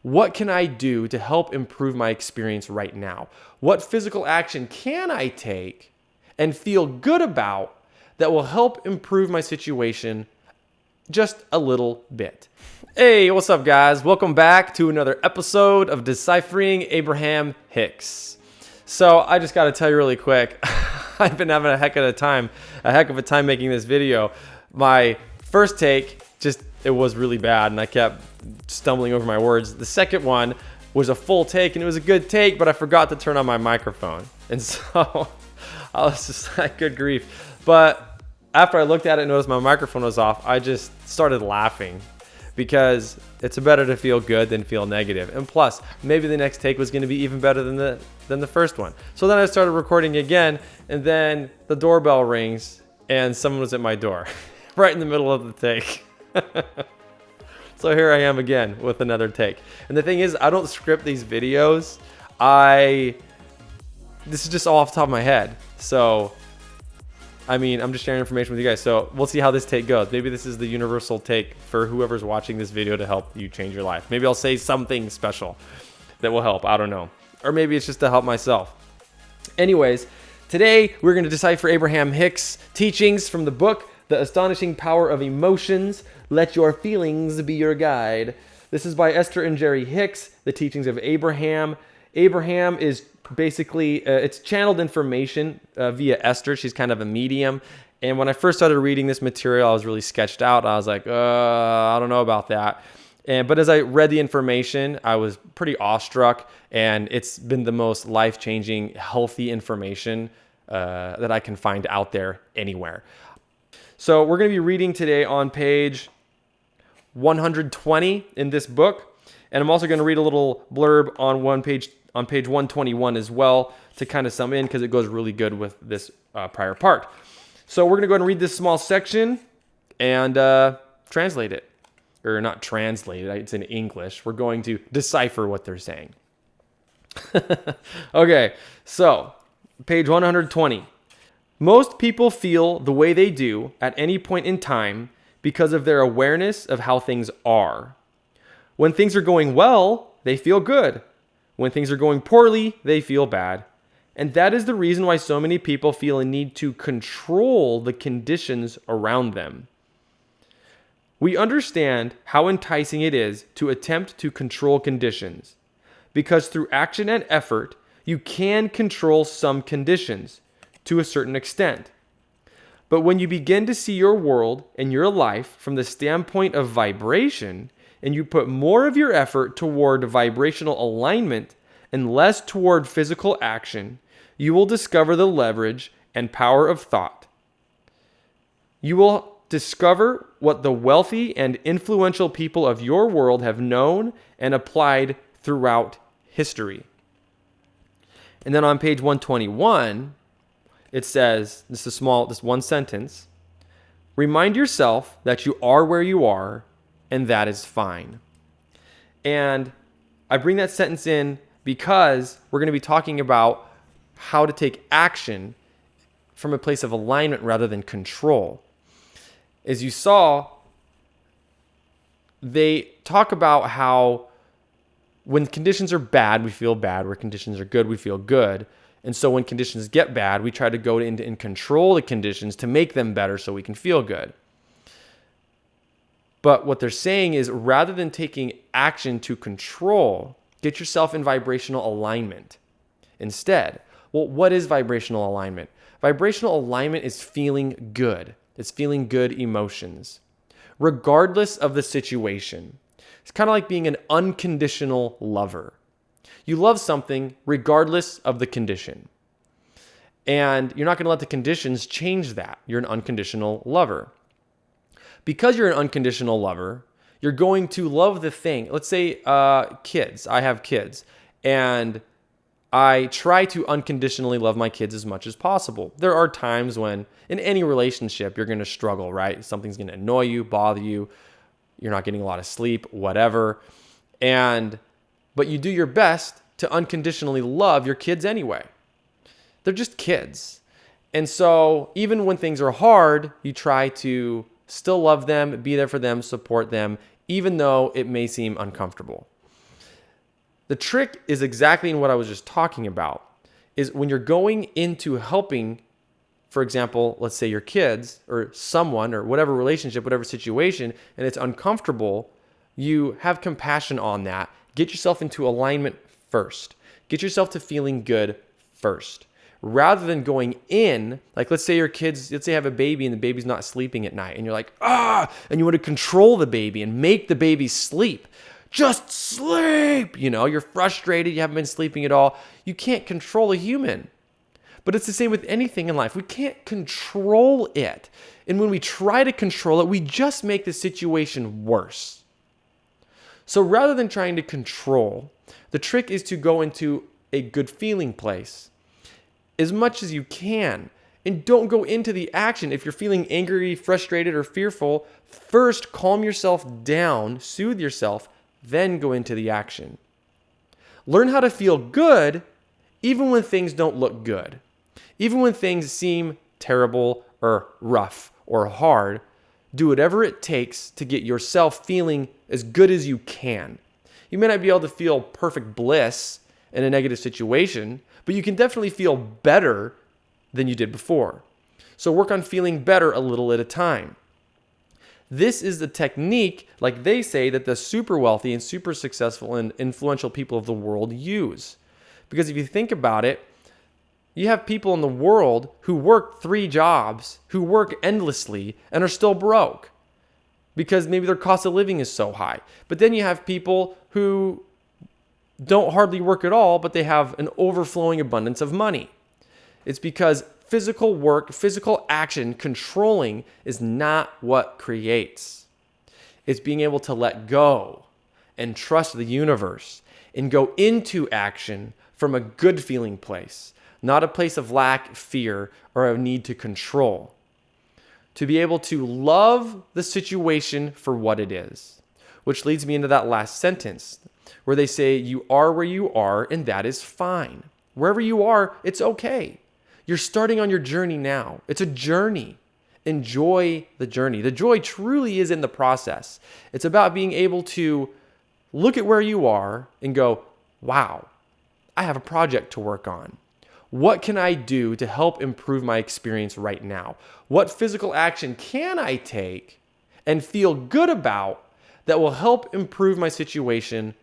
What can I do to help improve my experience right now? What physical action can I take and feel good about that will help improve my situation just a little bit? Hey, what's up, guys? Welcome back to another episode of Deciphering Abraham-Hicks. So I just got to tell you really quick, I've been having a heck of a time making this video. My first take, it was really bad, and I kept stumbling over my words. The second one was a full take, and it was a good take, but I forgot to turn on my microphone. And so I was just like, good grief. But after I looked at it and noticed my microphone was off, I just started laughing because it's better to feel good than feel negative. And plus, maybe the next take was going to be even better than the first one. So then I started recording again, and then the doorbell rings, and someone was at my door right in the middle of the take. So here I am again with another take. And the thing is, I don't script these videos. This is just all off the top of my head. So, I mean, I'm just sharing information with you guys. So we'll see how this take goes. Maybe this is the universal take for whoever's watching this video to help you change your life. Maybe I'll say something special that will help. I don't know. Or maybe it's just to help myself. Anyways, today we're going to decipher Abraham-Hicks' teachings from the book, The Astonishing Power of Emotions. Let Your Feelings Be Your Guide. This is by Esther and Jerry Hicks, The Teachings of Abraham. Abraham is basically, it's channeled information via Esther. She's kind of a medium. And when I first started reading this material, I was really sketched out. I was like, I don't know about that. But as I read the information, I was pretty awestruck. And it's been the most life-changing, healthy information that I can find out there anywhere. So we're going to be reading today on page 120 in this book. And I'm also going to read a little blurb on page 121 as well to kind of sum in, because it goes really good with this prior part. So we're going to go ahead and read this small section and translate it. Or not translate it, it's in English. We're going to decipher what they're saying. Okay, so page 120. Most people feel the way they do at any point in time because of their awareness of how things are. When things are going well, they feel good. When things are going poorly, they feel bad. And that is the reason why so many people feel a need to control the conditions around them. We understand how enticing it is to attempt to control conditions, because through action and effort, you can control some conditions to a certain extent. But when you begin to see your world and your life from the standpoint of vibration, and you put more of your effort toward vibrational alignment and less toward physical action, you will discover the leverage and power of thought. You will discover what the wealthy and influential people of your world have known and applied throughout history. And then on page 121, it says, this one sentence, remind yourself that you are where you are, and that is fine. And I bring that sentence in because we're going to be talking about how to take action from a place of alignment rather than control. As you saw, they talk about how when conditions are bad, we feel bad. When conditions are good, we feel good. And so when conditions get bad, we try to go in and control the conditions to make them better so we can feel good. But what they're saying is, rather than taking action to control, get yourself in vibrational alignment instead. Well, what is vibrational alignment? Vibrational alignment is feeling good. It's feeling good emotions, regardless of the situation. It's kind of like being an unconditional lover. You love something regardless of the condition. And you're not going to let the conditions change that. You're an unconditional lover. Because you're an unconditional lover, you're going to love the thing. Let's say kids. I have kids. And I try to unconditionally love my kids as much as possible. There are times when, in any relationship, you're going to struggle, right? Something's going to annoy you, bother you. You're not getting a lot of sleep, whatever. But you do your best to unconditionally love your kids anyway. They're just kids. And so even when things are hard, you try to still love them, be there for them, support them, even though it may seem uncomfortable. The trick is exactly in what I was just talking about, is when you're going into helping, for example, let's say your kids or someone or whatever relationship, whatever situation, and it's uncomfortable, you have compassion on that. Get yourself into alignment first. Get yourself to feeling good first. Rather than going in, like let's say your kids, let's say you have a baby and the baby's not sleeping at night and you're like, and you want to control the baby and make the baby sleep. Just sleep. You're frustrated. You haven't been sleeping at all. You can't control a human. But it's the same with anything in life. We can't control it. And when we try to control it, we just make the situation worse. So rather than trying to control, the trick is to go into a good feeling place as much as you can. And don't go into the action. If you're feeling angry, frustrated, or fearful, first calm yourself down, soothe yourself, then go into the action. Learn how to feel good even when things don't look good. Even when things seem terrible or rough or hard, do whatever it takes to get yourself feeling as good as you can. You may not be able to feel perfect bliss in a negative situation, but you can definitely feel better than you did before. So work on feeling better a little at a time. This is the technique, like they say, that the super wealthy and super successful and influential people of the world use. Because if you think about it, you have people in the world who work 3 jobs, who work endlessly and are still broke because maybe their cost of living is so high. But then you have people who don't hardly work at all, but they have an overflowing abundance of money. It's because physical work, physical action, controlling is not what creates. It's being able to let go and trust the universe and go into action from a good feeling place, not a place of lack, fear, or a need to control. To be able to love the situation for what it is, which leads me into that last sentence where they say you are where you are and that is fine. Wherever you are, it's okay. You're starting on your journey now. It's a journey. Enjoy the journey. The joy truly is in the process. It's about being able to look at where you are and go, wow, I have a project to work on. What can I do to help improve my experience right now? What physical action can I take and feel good about that will help improve my situation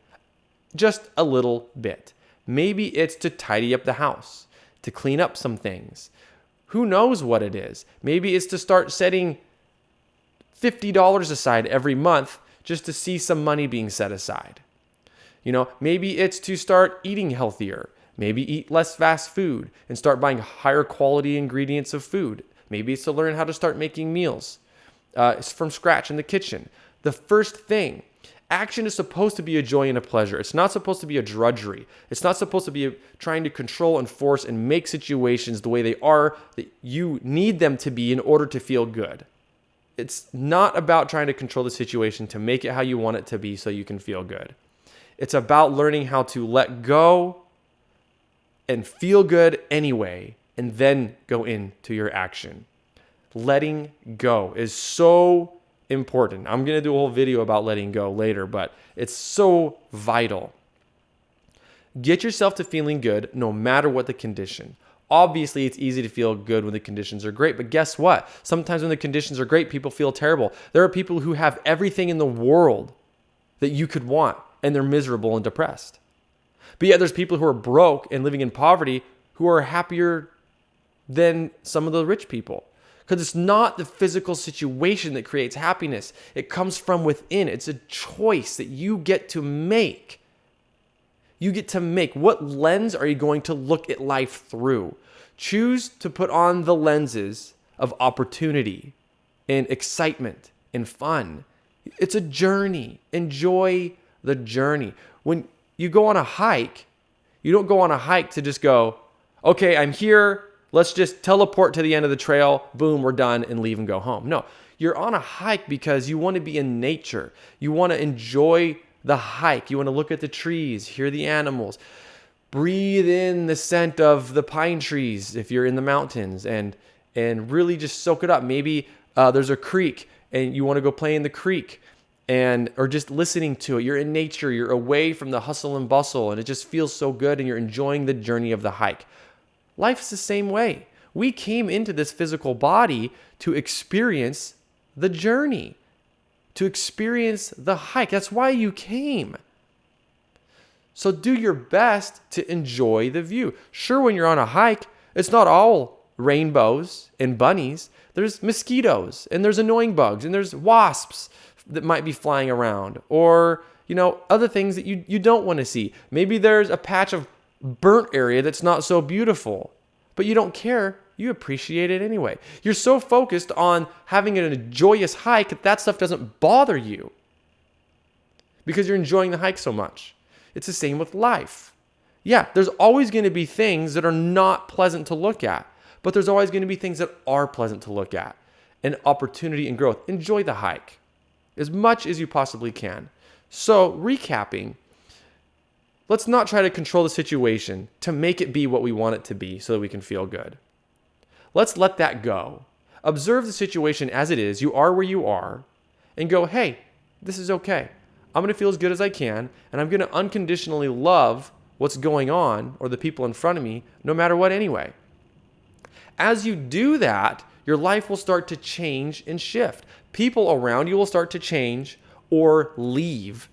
just a little bit? Maybe it's to tidy up the house, to clean up some things. Who knows what it is? Maybe it's to start setting $50 aside every month just to see some money being set aside. Maybe it's to start eating healthier. Maybe eat less fast food and start buying higher quality ingredients of food. Maybe it's to learn how to start making meals from scratch in the kitchen. The first thing, action is supposed to be a joy and a pleasure. It's not supposed to be a drudgery. It's not supposed to be trying to control and force and make situations the way they are that you need them to be in order to feel good. It's not about trying to control the situation to make it how you want it to be so you can feel good. It's about learning how to let go and feel good anyway, and then go into your action. Letting go is so important. I'm going to do a whole video about letting go later, but it's so vital. Get yourself to feeling good no matter what the condition. Obviously, it's easy to feel good when the conditions are great, but guess what? Sometimes when the conditions are great, people feel terrible. There are people who have everything in the world that you could want, and they're miserable and depressed. But yet there's people who are broke and living in poverty who are happier than some of the rich people. Because it's not the physical situation that creates happiness. It comes from within. It's a choice that you get to make. You get to make. What lens are you going to look at life through? Choose to put on the lenses of opportunity and excitement and fun. It's a journey. Enjoy the journey. When you go on a hike, you don't go on a hike to just go, okay, I'm here. Let's just teleport to the end of the trail. Boom, we're done, and leave and go home. No, you're on a hike because you want to be in nature. You want to enjoy the hike. You want to look at the trees, hear the animals, breathe in the scent of the pine trees if you're in the mountains, and really just soak it up. Maybe there's a creek and you want to go play in the creek or just listening to it. You're in nature, you're away from the hustle and bustle, and it just feels so good, and you're enjoying the journey of the hike. Life is the same way. We came into this physical body to experience the journey, to experience the hike. That's why you came. So do your best to enjoy the view. Sure, when you're on a hike, it's not all rainbows and bunnies. There's mosquitoes, and there's annoying bugs, and there's wasps that might be flying around, or other things that you don't want to see. Maybe there's a patch of burnt area that's not so beautiful, but you don't care. You appreciate it anyway. You're so focused on having a joyous hike that stuff doesn't bother you because you're enjoying the hike so much. It's the same with life. Yeah, there's always going to be things that are not pleasant to look at, but there's always going to be things that are pleasant to look at, and opportunity and growth. Enjoy the hike as much as you possibly can. So, recapping, let's not try to control the situation to make it be what we want it to be so that we can feel good. Let's let that go. Observe the situation as it is. You are where you are, and go, hey, this is okay. I'm going to feel as good as I can, and I'm going to unconditionally love what's going on or the people in front of me, no matter what anyway. As you do that, your life will start to change and shift. People around you will start to change or leave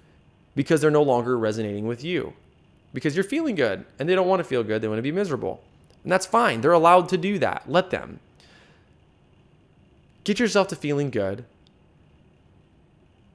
because they're no longer resonating with you. Because you're feeling good, and they don't want to feel good. They want to be miserable. And that's fine. They're allowed to do that. Let them. Get yourself to feeling good.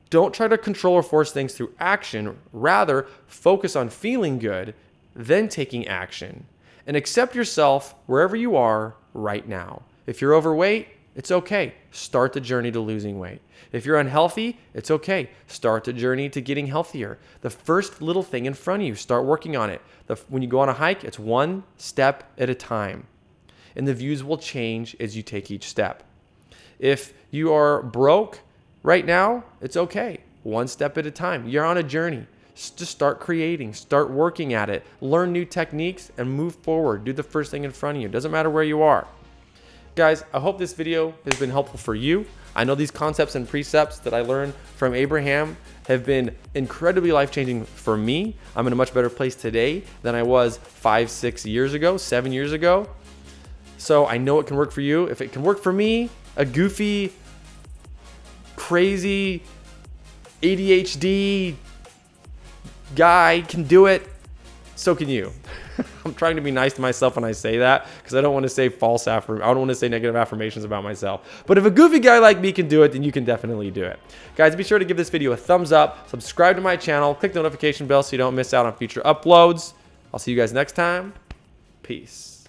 Don't try to control or force things through action. Rather, focus on feeling good, then taking action. And accept yourself wherever you are right now. If you're overweight, it's okay. Start the journey to losing weight. If you're unhealthy, it's okay. Start the journey to getting healthier. The first little thing in front of you, start working on it. When you go on a hike, it's one step at a time. And the views will change as you take each step. If you are broke right now, it's okay. One step at a time. You're on a journey. Just start creating, start working at it, learn new techniques, and move forward. Do the first thing in front of you. It doesn't matter where you are. Guys, I hope this video has been helpful for you. I know these concepts and precepts that I learned from Abraham have been incredibly life-changing for me. I'm in a much better place today than I was 5, 6 years ago, 7 years ago. So I know it can work for you. If it can work for me, a goofy, crazy, ADHD guy can do it, so can you. I'm trying to be nice to myself when I say that because I don't want to say I don't want to say negative affirmations about myself. But if a goofy guy like me can do it, then you can definitely do it. Guys, be sure to give this video a thumbs up, subscribe to my channel, click the notification bell so you don't miss out on future uploads. I'll see you guys next time. Peace.